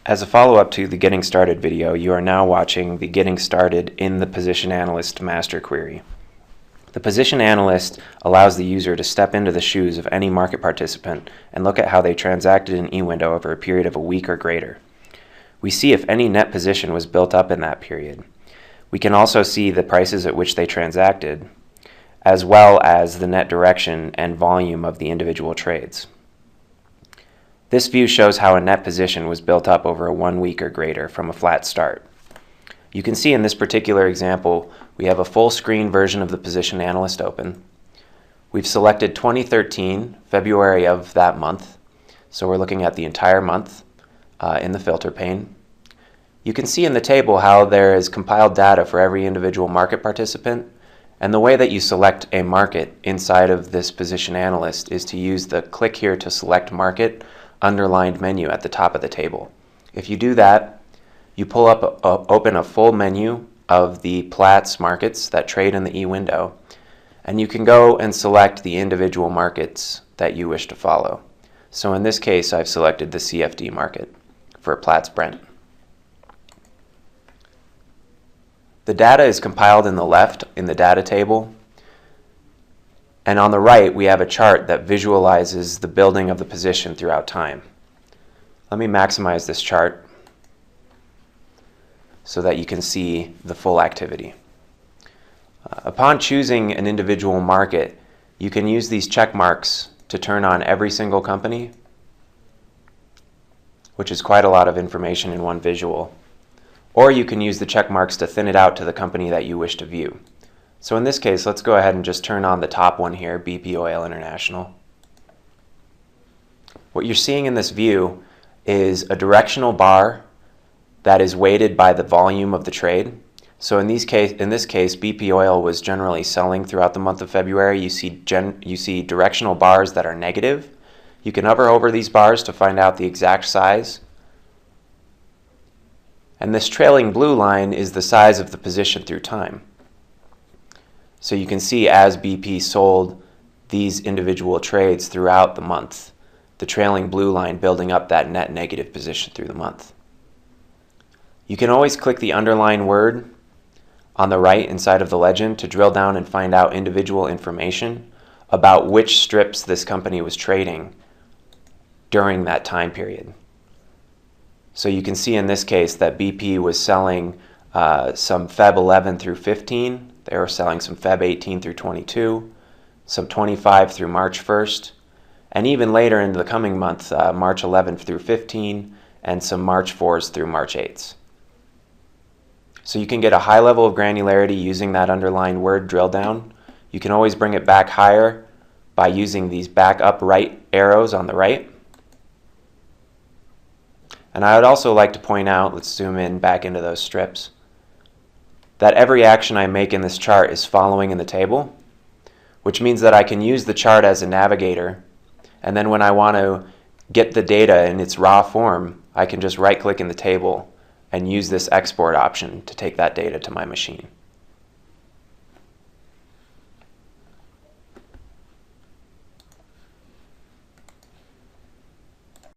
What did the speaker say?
As a follow-up to the Getting Started video, you are now watching the Getting Started in the Position Analyst Master Query. The Position Analyst allows the user to step into the shoes of any market participant and look at how they transacted in eWindow over a period of a week or greater. We see if any net position was built up in that period. We can also see the prices at which they transacted, as well as the net direction and volume of the individual trades. This view shows how a net position was built up over a 1 week or greater from a flat start. You can see in this particular example, we have a full screen version of the Position Analyst open. We've selected 2013, February of that month, so we're looking at the entire month in the filter pane. You can see in the table how there is compiled data for every individual market participant, and the way that you select a market inside of this Position Analyst is to use the Click Here to Select Market underlined menu at the top of the table. If you do that, you pull up, open a full menu of the Platts markets that trade in the eWindow, and you can go and select the individual markets that you wish to follow. So in this case, I've selected the CFD market for Platts Brent. The data is compiled in the left in the data table, and on the right we have a chart that visualizes the building of the position throughout time. Let me maximize this chart so that you can see the full activity. Upon choosing an individual market, you can use these check marks to turn on every single company, which is quite a lot of information in one visual. Or you can use the check marks to thin it out to the company that you wish to view. So in this case, let's go ahead and just turn on the top one here, BP Oil International. What you're seeing in this view is a directional bar that is weighted by the volume of the trade. So in this case, BP Oil was generally selling throughout the month of February. You see directional bars that are negative. You can hover over these bars to find out the exact size. And this trailing blue line is the size of the position through time. So you can see as BP sold these individual trades throughout the month, the trailing blue line building up that net negative position through the month. You can always click the underline word on the right inside of the legend to drill down and find out individual information about which strips this company was trading during that time period. So you can see in this case that BP was selling some Feb 11 through 15. They were selling some Feb 18 through 22, some 25 through March 1st, and even later into the coming month, March 11th through 15, and some March 4th through March 8th. So you can get a high level of granularity using that underlined word drill down. You can always bring it back higher by using these back up right arrows on the right. And I would also like to point out, let's zoom in back into those strips, that every action I make in this chart is following in the table, which means that I can use the chart as a navigator, and then when I want to get the data in its raw form, I can just right-click in the table and use this export option to take that data to my machine.